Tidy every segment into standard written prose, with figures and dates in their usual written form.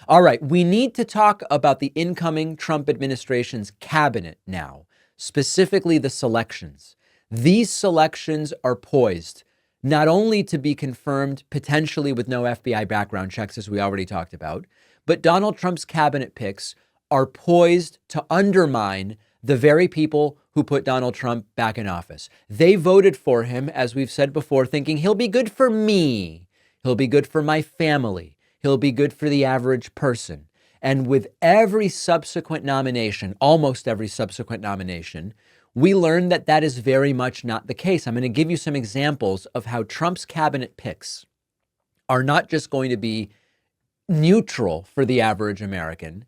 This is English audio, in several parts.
All right, we need to talk about the incoming Trump administration's cabinet now, specifically the selections. These selections are poised not only to be confirmed potentially with no FBI background checks, as we already talked about, but Donald Trump's cabinet picks are poised to undermine the very people who put Donald Trump back in office. They voted for him, as we've said before, thinking he'll be good for me. He'll be good for my family. He'll be good for the average person. And with every subsequent nomination, almost every subsequent nomination, we learned that that is very much not the case. I'm going to give you some examples of how Trump's cabinet picks are not just going to be neutral for the average American.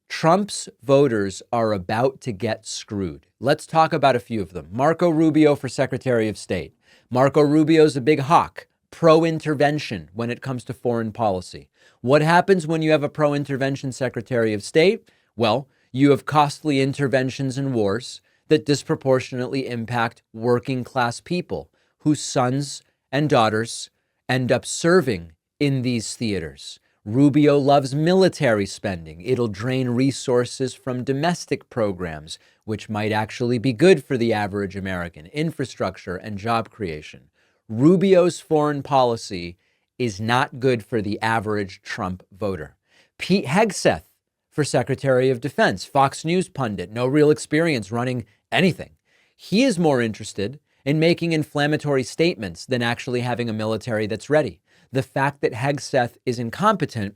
Trump's voters are about to get screwed. Let's talk about a few of them. Marco Rubio for Secretary of State. Marco Rubio's a big hawk, pro-intervention when it comes to foreign policy. What happens when you have a pro-intervention Secretary of State? Well, you have costly interventions in wars that disproportionately impact working class people whose sons and daughters end up serving in these theaters. Rubio loves military spending. It'll drain resources from domestic programs, which might actually be good for the average American, infrastructure and job creation. Rubio's foreign policy is not good for the average Trump voter. Pete Hegseth for Secretary of Defense, Fox News pundit, no real experience running anything. He is more interested in making inflammatory statements than actually having a military that's ready. The fact that Hegseth is incompetent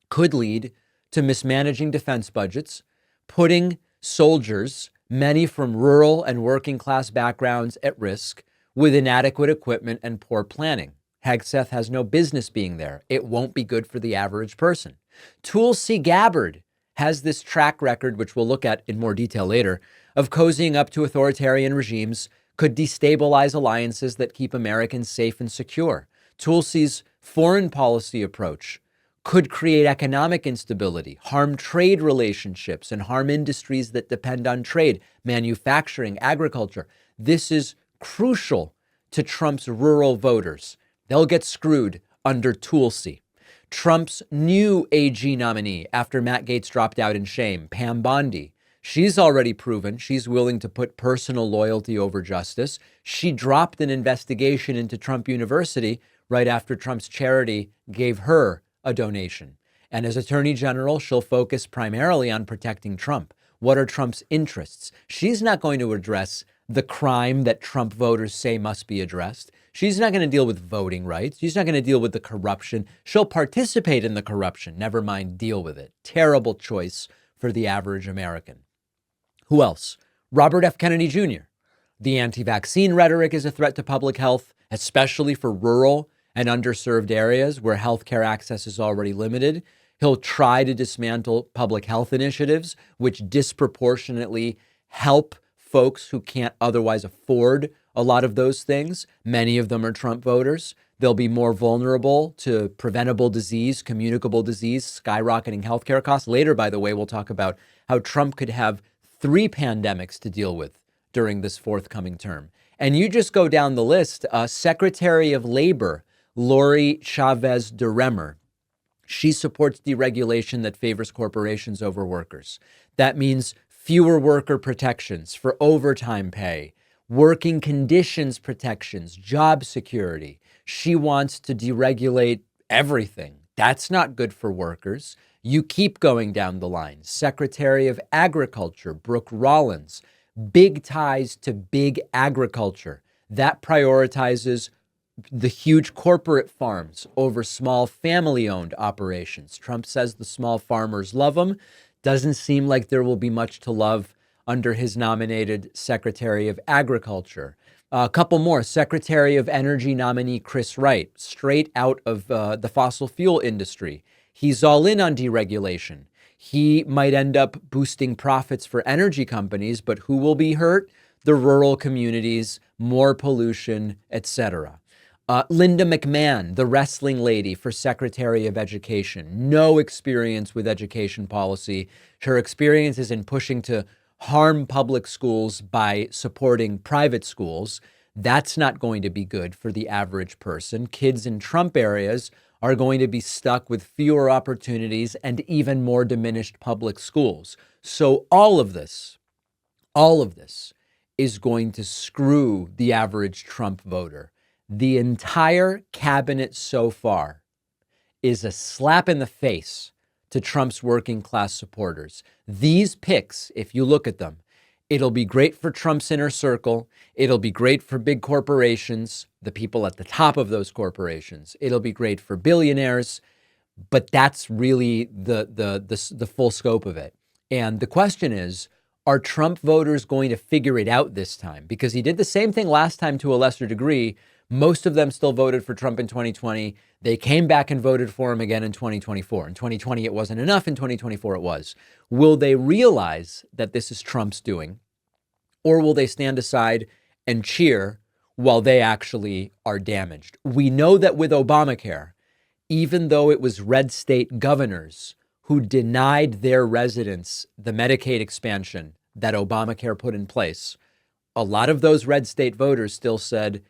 could lead to mismanaging defense budgets, putting soldiers, many from rural and working class backgrounds, at risk with inadequate equipment and poor planning. Hegseth has no business being there. It won't be good for the average person. Tulsi Gabbard has this track record, which we'll look at in more detail later, of cozying up to authoritarian regimes, could destabilize alliances that keep Americans safe and secure. Tulsi's foreign policy approach could create economic instability, harm trade relationships, and harm industries that depend on trade, manufacturing, agriculture. This is crucial to Trump's rural voters. They'll get screwed under Tulsi. Trump's new AG nominee after Matt Gaetz dropped out in shame, Pam Bondi. She's already proven she's willing to put personal loyalty over justice. She dropped an investigation into Trump University right after Trump's charity gave her a donation. And as Attorney General, she'll focus primarily on protecting Trump. What are Trump's interests? She's not going to address the crime that Trump voters say must be addressed. She's not going to deal with voting rights. She's not going to deal with the corruption. She'll participate in the corruption, never mind deal with it. Terrible choice for the average American. Who else? Robert F. Kennedy Jr. The anti-vaccine rhetoric is a threat to public health, especially for rural and underserved areas where healthcare access is already limited. He'll try to dismantle public health initiatives, which disproportionately help folks who can't otherwise afford a lot of those things. Many of them are Trump voters. They'll be more vulnerable to preventable disease, communicable disease, skyrocketing healthcare costs. Later, by the way, we'll talk about how Trump could have 3 pandemics to deal with during this forthcoming term. And you just go down the list. Secretary of Labor, Lori Chavez DeRemer, she supports deregulation that favors corporations over workers. That means fewer worker protections for overtime pay, working conditions protections, job security. She wants to deregulate everything. That's not good for workers. You keep going down the line. Secretary of Agriculture, Brooke Rollins, big ties to big agriculture. That prioritizes the huge corporate farms over small family-owned operations. Trump says the small farmers love him. Doesn't seem like there will be much to love under his nominated Secretary of Agriculture. A couple more. Secretary of Energy nominee Chris Wright, straight out of the fossil fuel industry. He's all in on deregulation. He might end up boosting profits for energy companies, but who will be hurt? The rural communities, more pollution, etc. Linda McMahon, the wrestling lady for Secretary of Education, no experience with education policy. Her experience is in pushing to harm public schools by supporting private schools. That's not going to be good for the average person. Kids in Trump areas are going to be stuck with fewer opportunities and even more diminished public schools. So all of this is going to screw the average Trump voter. The entire cabinet so far is a slap in the face to Trump's working class supporters. These picks, if you look at them, it'll be great for Trump's inner circle. It'll be great for big corporations, the people at the top of those corporations. It'll be great for billionaires, but that's really the full scope of it. And the question is, are Trump voters going to figure it out this time? Because he did the same thing last time to a lesser degree. Most of them still voted for Trump in 2020. They came back and voted for him again in 2024. In 2020, it wasn't enough. In 2024, it was. Will they realize that this is Trump's doing? Or will they stand aside and cheer while they actually are damaged? We know that with Obamacare, even though it was red state governors who denied their residents the Medicaid expansion that Obamacare put in place, a lot of those red state voters still said,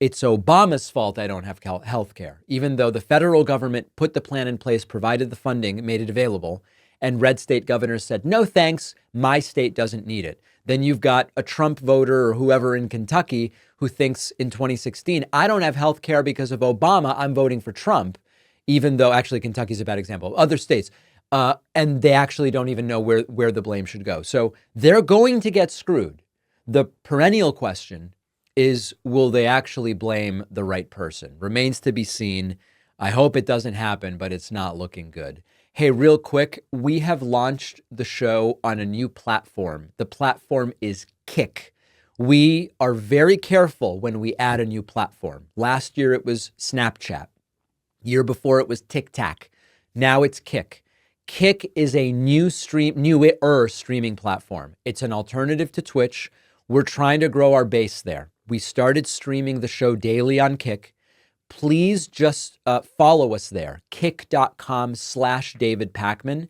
it's Obama's fault I don't have health care, even though the federal government put the plan in place, provided the funding, made it available, and red state governors said, no thanks, my state doesn't need it. Then you've got a Trump voter or whoever in Kentucky who thinks in 2016, I don't have health care because of Obama, I'm voting for Trump, even though actually Kentucky's a bad example. Other states, and they actually don't even know where the blame should go. So they're going to get screwed. The perennial question is, will they actually blame the right person? Remains to be seen. I hope it doesn't happen, but it's not looking good. Hey, real quick, we have launched the show on a new platform. The platform is Kick. We are very careful when we add a new platform. Last year it was Snapchat. Year before it was TikTok. Now it's Kick. Kick is a newer streaming platform. It's an alternative to Twitch. We're trying to grow our base there. We started streaming the show daily on Kick. Please just follow us there, kick.com/David Pakman.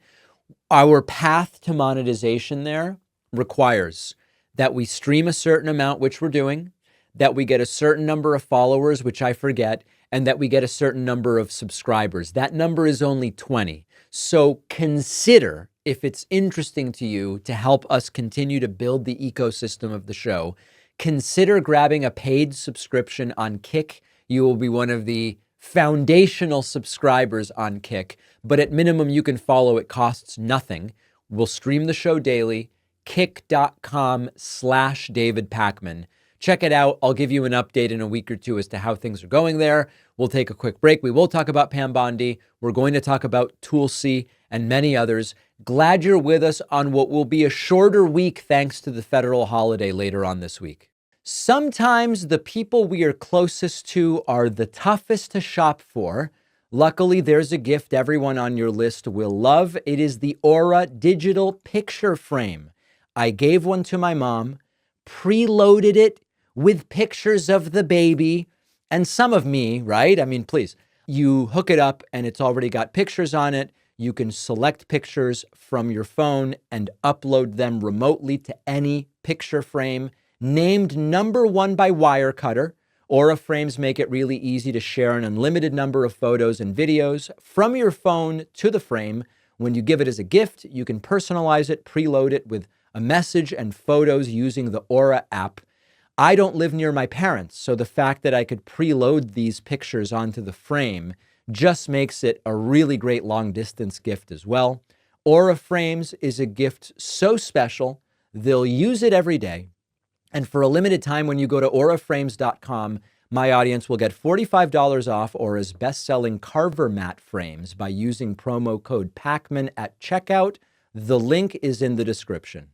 Our path to monetization there requires that we stream a certain amount, which we're doing, that we get a certain number of followers, which I forget, and that we get a certain number of subscribers. That number is only 20. So consider, if it's interesting to you to help us continue to build the ecosystem of the show, consider grabbing a paid subscription on Kick. You will be one of the foundational subscribers on Kick, but at minimum, you can follow. It costs nothing. We'll stream the show daily, kick.com/David Pakman. Check it out. I'll give you an update in a week or two as to how things are going there. We'll take a quick break. We will talk about Pam Bondi. We're going to talk about Tulsi and many others. Glad you're with us on what will be a shorter week thanks to the federal holiday later on this week. Sometimes the people we are closest to are the toughest to shop for. Luckily, there's a gift everyone on your list will love. It is the Aura digital picture frame. I gave one to my mom, preloaded it with pictures of the baby and some of me, right? I mean, please, you hook it up and it's already got pictures on it. You can select pictures from your phone and upload them remotely to any picture frame. Named #1 by Wirecutter. Aura frames make it really easy to share an unlimited number of photos and videos from your phone to the frame. When you give it as a gift, you can personalize it, preload it with a message and photos using the Aura app. I don't live near my parents, so the fact that I could preload these pictures onto the frame just makes it a really great long-distance gift as well. Aura Frames is a gift so special, they'll use it every day. And for a limited time, when you go to auraframes.com, my audience will get $45 off Aura's best-selling Carver mat frames by using promo code PAKMAN at checkout. The link is in the description.